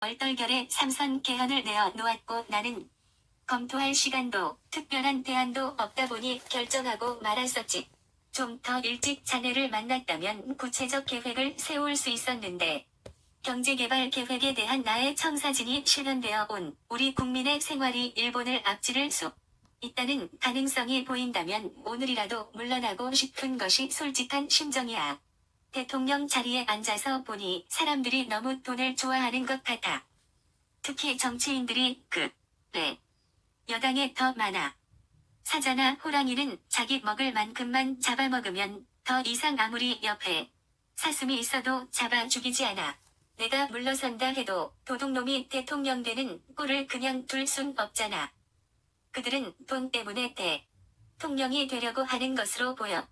얼떨결에 삼선 개헌을 내어 놓았고 나는 검토할 시간도 특별한 대안도 없다 보니 결정하고 말았었지. 좀 더 일찍 자네를 만났다면 구체적 계획을 세울 수 있었는데 경제개발 계획에 대한 나의 청사진이 실현되어 온 우리 국민의 생활이 일본을 앞지를 수 있다는 가능성이 보인다면 오늘이라도 물러나고 싶은 것이 솔직한 심정이야. 대통령 자리에 앉아서 보니 사람들이 너무 돈을 좋아하는 것 같아. 특히 정치인들이 여당에 더 많아. 사자나 호랑이는 자기 먹을 만큼만 잡아먹으면 더 이상 아무리 옆에 사슴이 있어도 잡아 죽이지 않아. 내가 물러선다 해도 도둑놈이 대통령 되는 꼴을 그냥 둘 순 없잖아. 그들은 돈 때문에 대통령이 되려고 하는 것으로 보여.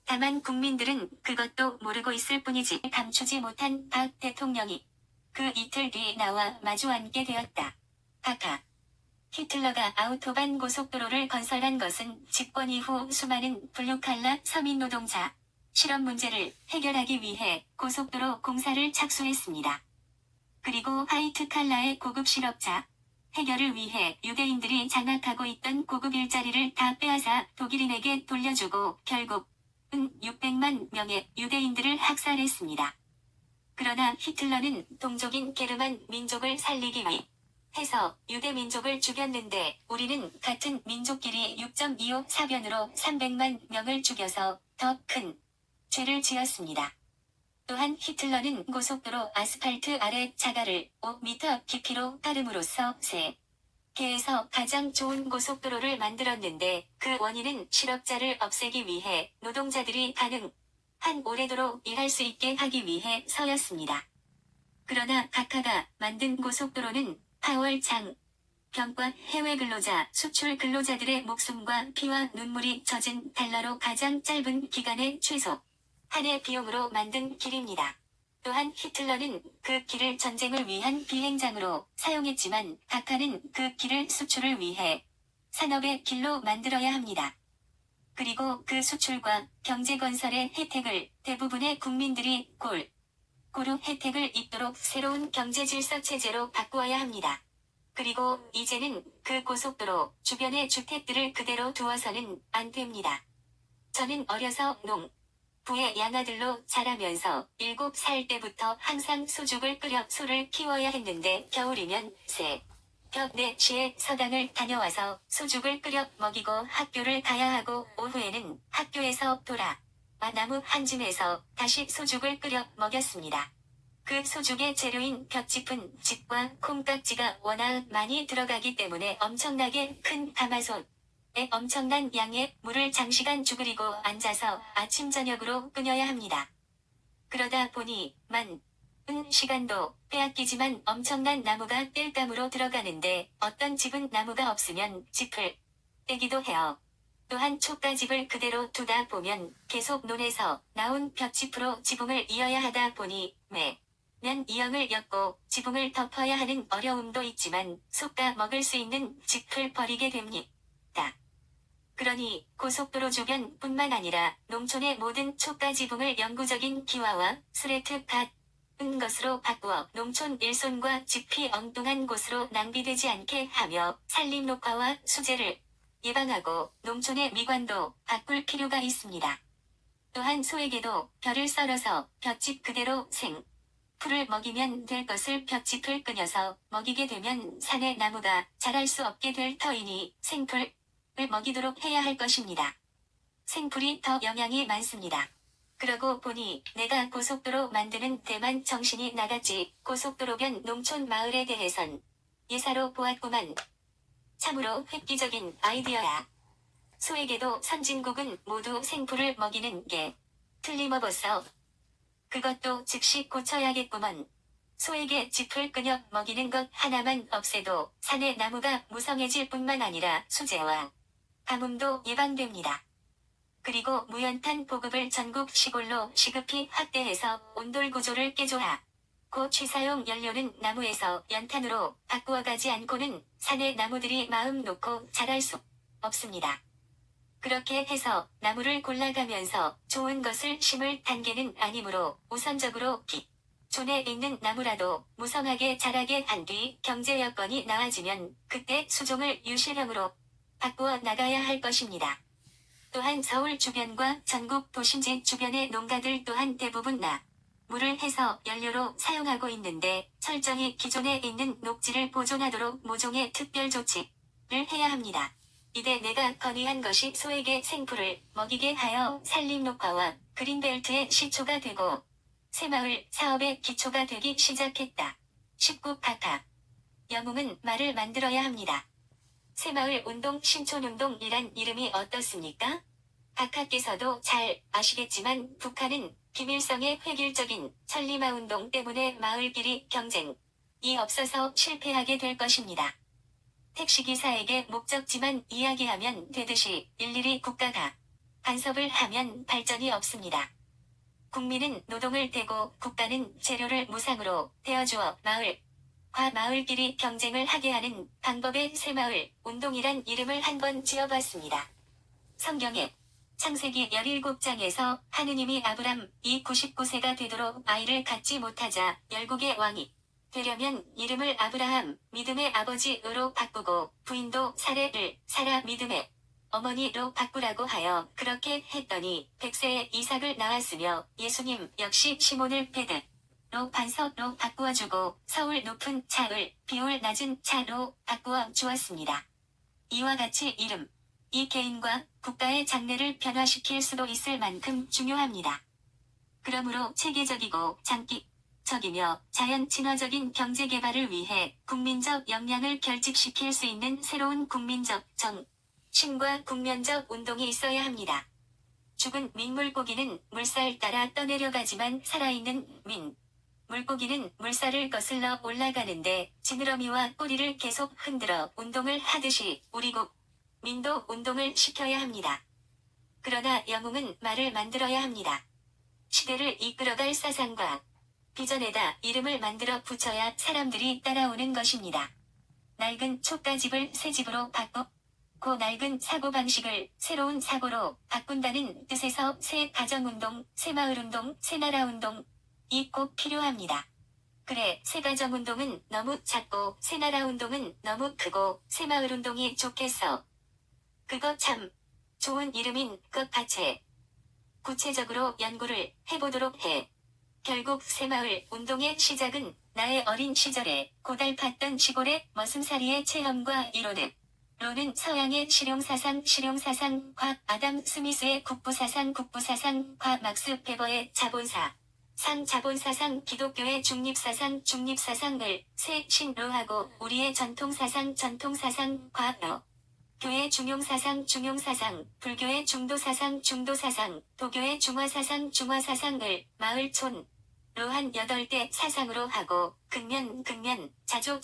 다만 국민들은 그것도 모르고 있을 뿐이지. 감추지 못한 박 대통령이 그 이틀 뒤 나와 마주 앉게 되었다. 아까 히틀러가 아우토반 고속도로를 건설한 것은 집권 이후 수많은 블루칼라 서민 노동자 실업 문제를 해결하기 위해 고속도로 공사를 착수했습니다. 그리고 화이트칼라의 고급 실업자 해결을 위해 유대인들이 장악하고 있던 고급 일자리를 다 빼앗아 독일인에게 돌려주고 결국은 600만 명의 유대인들을 학살했습니다. 그러나 히틀러는 동족인 게르만 민족을 살리기 위해서 유대 민족을 죽였는데 우리는 같은 민족끼리 6.25 사변으로 300만 명을 죽여서 더 큰 죄를 지었습니다. 또한 히틀러는 고속도로 아스팔트 아래 자갈을 5m 깊이로 깔음으로써 세계에서 가장 좋은 고속도로를 만들었는데 그 원인은 실업자를 없애기 위해 노동자들이 가능한 오래도록 일할 수 있게 하기 위해서였습니다. 그러나 각하가 만든 고속도로는 파월 장병과 해외 근로자, 수출 근로자들의 목숨과 피와 눈물이 젖은 달러로 가장 짧은 기간에 최소 한의 비용으로 만든 길입니다. 또한 히틀러는 그 길을 전쟁을 위한 비행장으로 사용했지만 각하는 그 길을 수출을 위해 산업의 길로 만들어야 합니다. 그리고 그 수출과 경제건설의 혜택을 대부분의 국민들이 골고루 혜택을 입도록 새로운 경제질서 체제로 바꾸어야 합니다. 그리고 이제는 그 고속도로 주변의 주택들을 그대로 두어서는 안 됩니다. 저는 어려서 부의 양아들로 자라면서 7살 때부터 항상 소죽을 끓여 소를 키워야 했는데 겨울이면 새벽 4시에 서당을 다녀와서 소죽을 끓여 먹이고 학교를 가야 하고 오후에는 학교에서 돌아와 나무 한 줌에서 다시 소죽을 끓여 먹였습니다. 그 소죽의 재료인 볏짚은 짚과 콩깍지가 워낙 많이 들어가기 때문에 엄청나게 큰 가마솥 엄청난 양의 물을 장시간 죽으리고 앉아서 아침 저녁으로 끓여야 합니다. 그러다 보니 많은 시간도 빼앗기지만 엄청난 나무가 땔감으로 들어가는데 어떤 집은 나무가 없으면 짚을 떼기도 해요. 또한 촉가집을 그대로 두다 보면 계속 논에서 나온 볏짚으로 지붕을 이어야 하다 보니 매년 이형을 엮고 지붕을 덮어야 하는 어려움도 있지만 솎아 먹을 수 있는 짚을 버리게 됩니다. 그러니 고속도로 주변 뿐만 아니라 농촌의 모든 촉가 지붕을 영구적인 기와와 스레트 같은 것으로 바꾸어 농촌 일손과 짚이 엉뚱한 곳으로 낭비되지 않게 하며 산림 녹화와 수재를 예방하고 농촌의 미관도 바꿀 필요가 있습니다. 또한 소에게도 벼를 썰어서 볏짚 그대로 풀을 먹이면 될 것을 볏짚을 끊어서 먹이게 되면 산의 나무가 자랄 수 없게 될 터이니 생풀을 먹이도록 해야 할 것입니다. 생풀이 더 영양이 많습니다. 그러고 보니 내가 고속도로 만드는 데만 정신이 나갔지 고속도로변 농촌 마을에 대해선 예사로 보았구만. 참으로 획기적인 아이디어야. 소에게도 선진국은 모두 생풀을 먹이는 게 틀림없어. 그것도 즉시 고쳐야겠구먼. 소에게 짚을 끊어 먹이는 것 하나만 없애도 산의 나무가 무성해질 뿐만 아니라 수재와 가뭄도 예방됩니다. 그리고 무연탄 보급을 전국 시골로 시급히 확대해서 온돌 구조를 깨조하고 취사용 연료는 나무에서 연탄으로 바꾸어가지 않고는 산의 나무들이 마음 놓고 자랄 수 없습니다. 그렇게 해서 나무를 골라가면서 좋은 것을 심을 단계는 아니므로 우선적으로 촌에 있는 나무라도 무성하게 자라게 한 뒤 경제 여건이 나아지면 그때 수종을 유실형으로 바꾸어 나가야 할 것입니다. 또한 서울 주변과 전국 도심지 주변의 농가들 또한 대부분 나무를 해서 연료로 사용하고 있는데 철저히 기존에 있는 녹지를 보존하도록 모종의 특별 조치를 해야 합니다. 이때 내가 건의한 것이 소에게 생풀을 먹이게 하여 산림 녹화와 그린벨트의 시초가 되고 새마을 사업의 기초가 되기 시작했다. 19 각하. 영웅은 말을 만들어야 합니다. 새마을 운동 신촌운동이란 이름이 어떻습니까? 각하께서도 잘 아시겠지만 북한은 김일성의 획일적인 천리마운동 때문에 마을끼리 경쟁이 없어서 실패하게 될 것입니다. 택시기사에게 목적지만 이야기하면 되듯이 일일이 국가가 간섭을 하면 발전이 없습니다. 국민은 노동을 대고 국가는 재료를 무상으로 대어주어 마을과 마을끼리 경쟁을 하게 하는 방법의 새마을 운동이란 이름을 한번 지어봤습니다. 성경에 창세기 17장에서 하느님이 아브람이 99세가 되도록 아이를 갖지 못하자 열국의 왕이 되려면 이름을 아브라함 믿음의 아버지로 바꾸고 부인도 사레를 사라 믿음의 어머니로 바꾸라고 하여 그렇게 했더니 100세에 이삭을 낳았으며 예수님 역시 시몬을 베드로 반석로 바꾸어주고 서울 높은 차을 비올 낮은 차로 바꾸어 주었습니다. 이와 같이 이름 이 개인과 국가의 장래를 변화시킬 수도 있을 만큼 중요합니다. 그러므로 체계적이고 장기적이며 자연 친화적인 경제 개발을 위해 국민적 역량을 결집시킬 수 있는 새로운 국민적 정신과 국면적 운동이 있어야 합니다. 죽은 민물고기는 물살 따라 떠내려가지만 살아있는 물고기는 물살을 거슬러 올라가는데 지느러미와 꼬리를 계속 흔들어 운동을 하듯이 우리 민도 운동을 시켜야 합니다. 그러나 영웅은 말을 만들어야 합니다. 시대를 이끌어갈 사상과 비전에다 이름을 만들어 붙여야 사람들이 따라오는 것입니다. 낡은 촛가집을 새 집으로 바꾸고 낡은 사고방식을 새로운 사고로 바꾼다는 뜻에서 새 가정운동, 새마을운동, 새나라운동이 꼭 필요합니다. 그래, 새가정운동은 너무 작고 새나라운동은 너무 크고 새마을운동이 좋겠어. 그거 참 좋은 이름인 것 같아. 구체적으로 연구를 해보도록 해. 결국 새마을 운동의 시작은 나의 어린 시절에 고달팠던 시골의 머슴살이의 체험과 이론은 서양의 실용사상과 아담 스미스의 국부사상과 막스 베버의 자본사상 기독교의 중립사상을 새 신로하고 우리의 전통사상과 교의 중용사상, 불교의 중도사상, 도교의 중화사상을 마을촌, 로한 8대 사상으로 하고, 극면, 자조,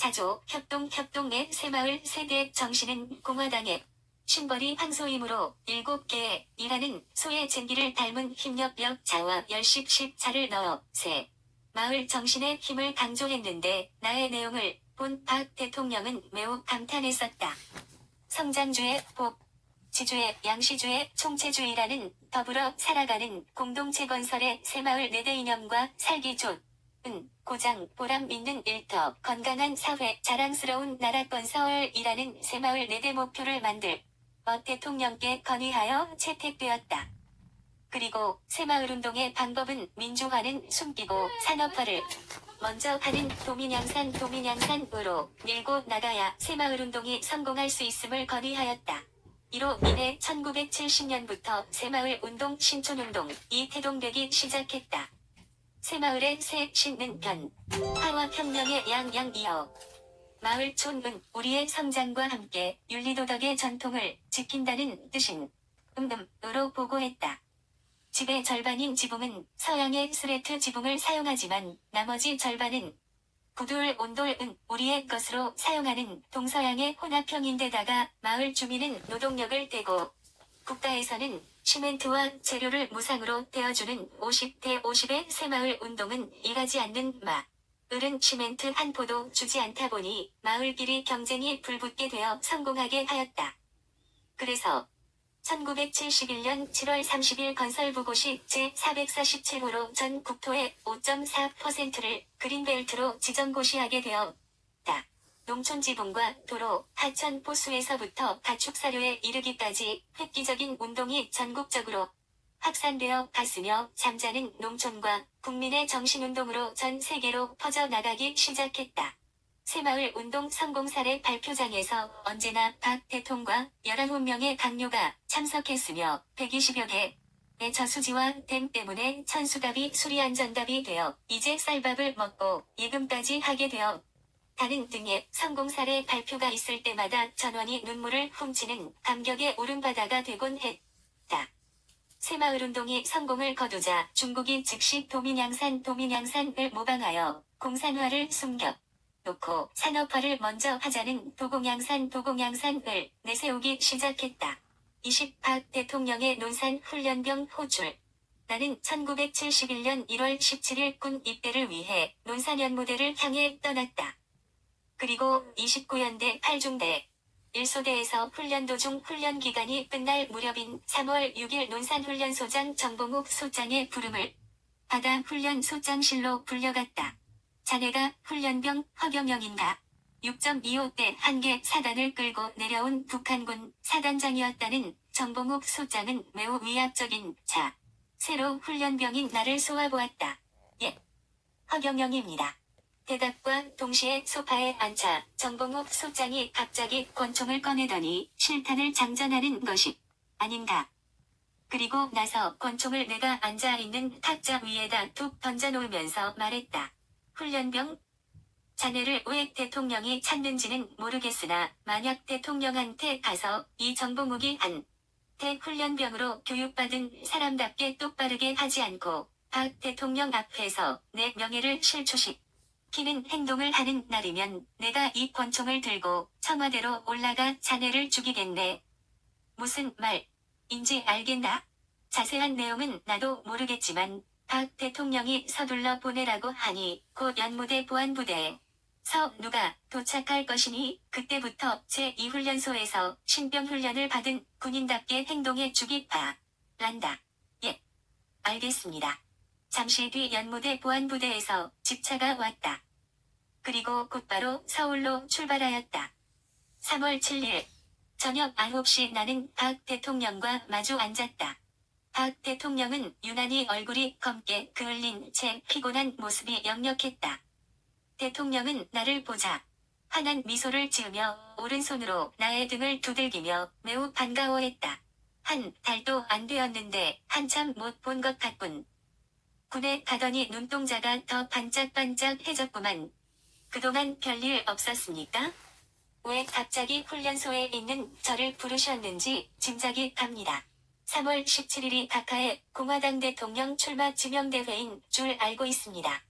협동의 새마을 세대 정신은 공화당의 심벌이 황소이므로 7개의 이라는 소의 쟁기를 닮은 힘력력 자와 열십십 자를 넣어 새 마을 정신의 힘을 강조했는데 나의 내용을 본 박 대통령은 매우 감탄했었다. 성장주의 복지주의 양시주의 총체주의라는 더불어 살아가는 공동체 건설의 새마을 4대 이념과 살기 좋은 고장 보람 있는 일터 건강한 사회 자랑스러운 나라 건설이라는 새마을 4대 목표를 만들 대통령께 건의하여 채택되었다. 그리고 새마을운동의 방법은 민주화는 숨기고 산업화를 먼저 하는 도민양산으로 밀고 나가야 새마을운동이 성공할 수 있음을 건의하였다. 이로 인해 1970년부터 새마을운동 신촌운동이 태동되기 시작했다. 새마을의 새 신는 변화와 혁명의 양양이어 마을촌은 우리의 성장과 함께 윤리도덕의 전통을 지킨다는 뜻인 으로 보고했다. 집의 절반인 지붕은 서양의 스레트 지붕을 사용하지만 나머지 절반은 구돌 온돌은 우리의 것으로 사용하는 동서양의 혼합형인데다가 마을 주민은 노동력을 대고 국가에서는 시멘트와 재료를 무상으로 대어주는 50대 50의 새마을 운동은 일하지 않는 마을은 시멘트 한 포도 주지 않다 보니 마을끼리 경쟁이 불붙게 되어 성공하게 하였다. 그래서 1971년 7월 30일 건설보고시 제447호로 전 국토의 5.4%를 그린벨트로 지정고시하게 되었다. 농촌지붕과 도로, 하천 보수에서부터 가축사료에 이르기까지 획기적인 운동이 전국적으로 확산되어 갔으며 잠자는 농촌과 국민의 정신운동으로 전 세계로 퍼져나가기 시작했다. 새마을 운동 성공 사례 발표장에서 언제나 박 대통과 19명의 강요가 참석했으며 120여 개의 저수지와 댐 때문에 천수갑이 수리안전갑이 되어 이제 쌀밥을 먹고 예금까지 하게 되어 다른 등의 성공 사례 발표가 있을 때마다 전원이 눈물을 훔치는 감격의 울음바다가 되곤 했다. 새마을운동이 성공을 거두자 중국이 즉시 도민양산을 모방하여 공산화를 숨겨 놓고 산업화를 먼저 하자는 도공양산을 내세우기 시작했다. 20박 대통령의 논산 훈련병 호출. 나는 1971년 1월 17일 군 입대를 위해 논산 연무대를 향해 떠났다. 그리고 29연대 8중대 1소대에서 훈련 도중 훈련 기간이 끝날 무렵인 3월 6일 논산훈련소장 정봉욱 소장의 부름을 받아 훈련소장실로 불려갔다. 자네가 훈련병 허경영인가? 6.25대 한개 사단을 끌고 내려온 북한군 사단장이었다는 정봉욱 소장은 매우 위압적인 새로 훈련병인 나를 쏘아보았다. 예. 허경영입니다. 대답과 동시에 소파에 앉아 정봉욱 소장이 갑자기 권총을 꺼내더니 실탄을 장전하는 것이 아닌가. 그리고 나서 권총을 내가 앉아있는 탁자 위에다 툭 던져놓으면서 말했다. 훈련병? 자네를 왜 대통령이 찾는지는 모르겠으나 만약 대통령한테 가서 이 정봉욱이 한테 훈련병으로 교육받은 사람답게 똑바르게 하지 않고 박 대통령 앞에서 내 명예를 실추시키는 행동을 하는 날이면 내가 이 권총을 들고 청와대로 올라가 자네를 죽이겠네. 무슨 말인지 알겠나? 자세한 내용은 나도 모르겠지만 박 대통령이 서둘러 보내라고 하니 곧 연무대 보안부대에서 누가 도착할 것이니 그때부터 제2훈련소에서 신병훈련을 받은 군인답게 행동해 주기 바란다. 예. 알겠습니다. 잠시 뒤 연무대 보안부대에서 집차가 왔다. 그리고 곧바로 서울로 출발하였다. 3월 7일 저녁 9시 나는 박 대통령과 마주 앉았다. 박 대통령은 유난히 얼굴이 검게 그을린 채 피곤한 모습이 역력했다. 대통령은 나를 보자 환한 미소를 지으며 오른손으로 나의 등을 두들기며 매우 반가워했다. 한 달도 안 되었는데 한참 못 본 것 같군. 군에 가더니 눈동자가 더 반짝반짝해졌구만. 그동안 별일 없었습니까? 왜 갑자기 훈련소에 있는 저를 부르셨는지 짐작이 갑니다. 3월 17일이 각하의 공화당 대통령 출마 지명대회인 줄 알고 있습니다.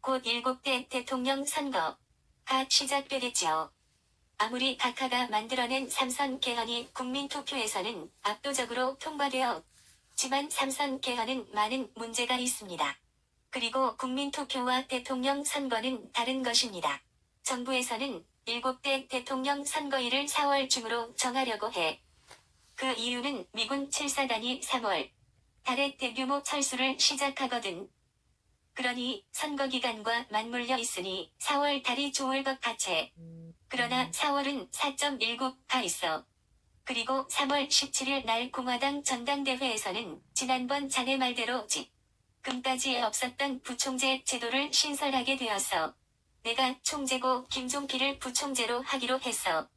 곧 7대 대통령 선거가 시작되겠지요. 아무리 각하가 만들어낸 삼선 개헌이 국민투표에서는 압도적으로 통과되었지만 삼선 개헌은 많은 문제가 있습니다. 그리고 국민투표와 대통령 선거는 다른 것입니다. 정부에서는 7대 대통령 선거일을 4월 중으로 정하려고 해. 그 이유는 미군 7사단이 3월 달에 대규모 철수를 시작하거든. 그러니 선거 기간과 맞물려 있으니 4월 달이 좋을 것 같아. 그러나 4월은 4.19가 있어. 그리고 3월 17일 날 공화당 전당대회에서는 지난번 자네 말대로 지금까지 없었던 부총재 제도를 신설하게 되었어. 내가 총재고 김종필을 부총재로 하기로 했어.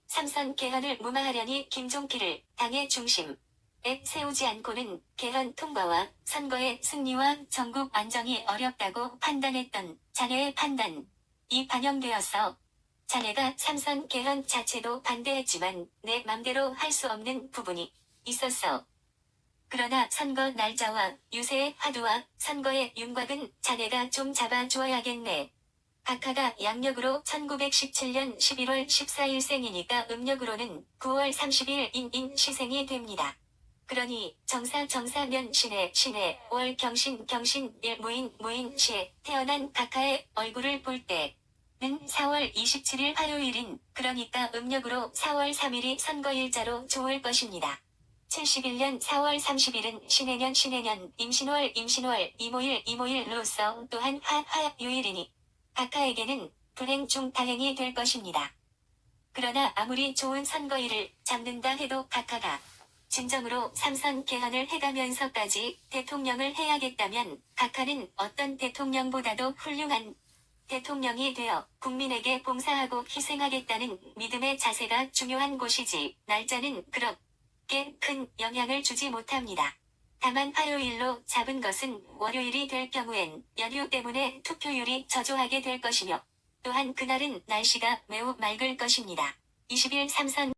삼선 개헌을 무마하려니 김종필을 당의 중심에 세우지 않고는 개헌 통과와 선거의 승리와 전국 안정이 어렵다고 판단했던 자네의 판단이 반영되었어. 자네가 삼선 개헌 자체도 반대했지만 내 맘대로 할 수 없는 부분이 있었어. 그러나 선거 날짜와 유세의 화두와 선거의 윤곽은 자네가 좀 잡아주어야겠네. 각하가 양력으로 1917년 11월 14일 생이니까 음력으로는 9월 30일 시생이 됩니다. 그러니 정사면 신해 월 경신 일 무인 시에 태어난 각하의 얼굴을 볼 때는 4월 27일 화요일인 그러니까 음력으로 4월 3일이 선거일자로 좋을 것입니다. 1971년 4월 30일은 신해년 임신월 이모일로서 또한 화요일이니 각하에게는 불행 중 다행이 될 것입니다. 그러나 아무리 좋은 선거일을 잡는다 해도 각하가 진정으로 삼선 개헌을 해가면서까지 대통령을 해야겠다면 각하는 어떤 대통령보다도 훌륭한 대통령이 되어 국민에게 봉사하고 희생하겠다는 믿음의 자세가 중요한 곳이지 날짜는 그렇게 큰 영향을 주지 못합니다. 다만 화요일로 잡은 것은 월요일이 될 경우엔 연휴 때문에 투표율이 저조하게 될 것이며 또한 그날은 날씨가 매우 맑을 것입니다. 20일 삼선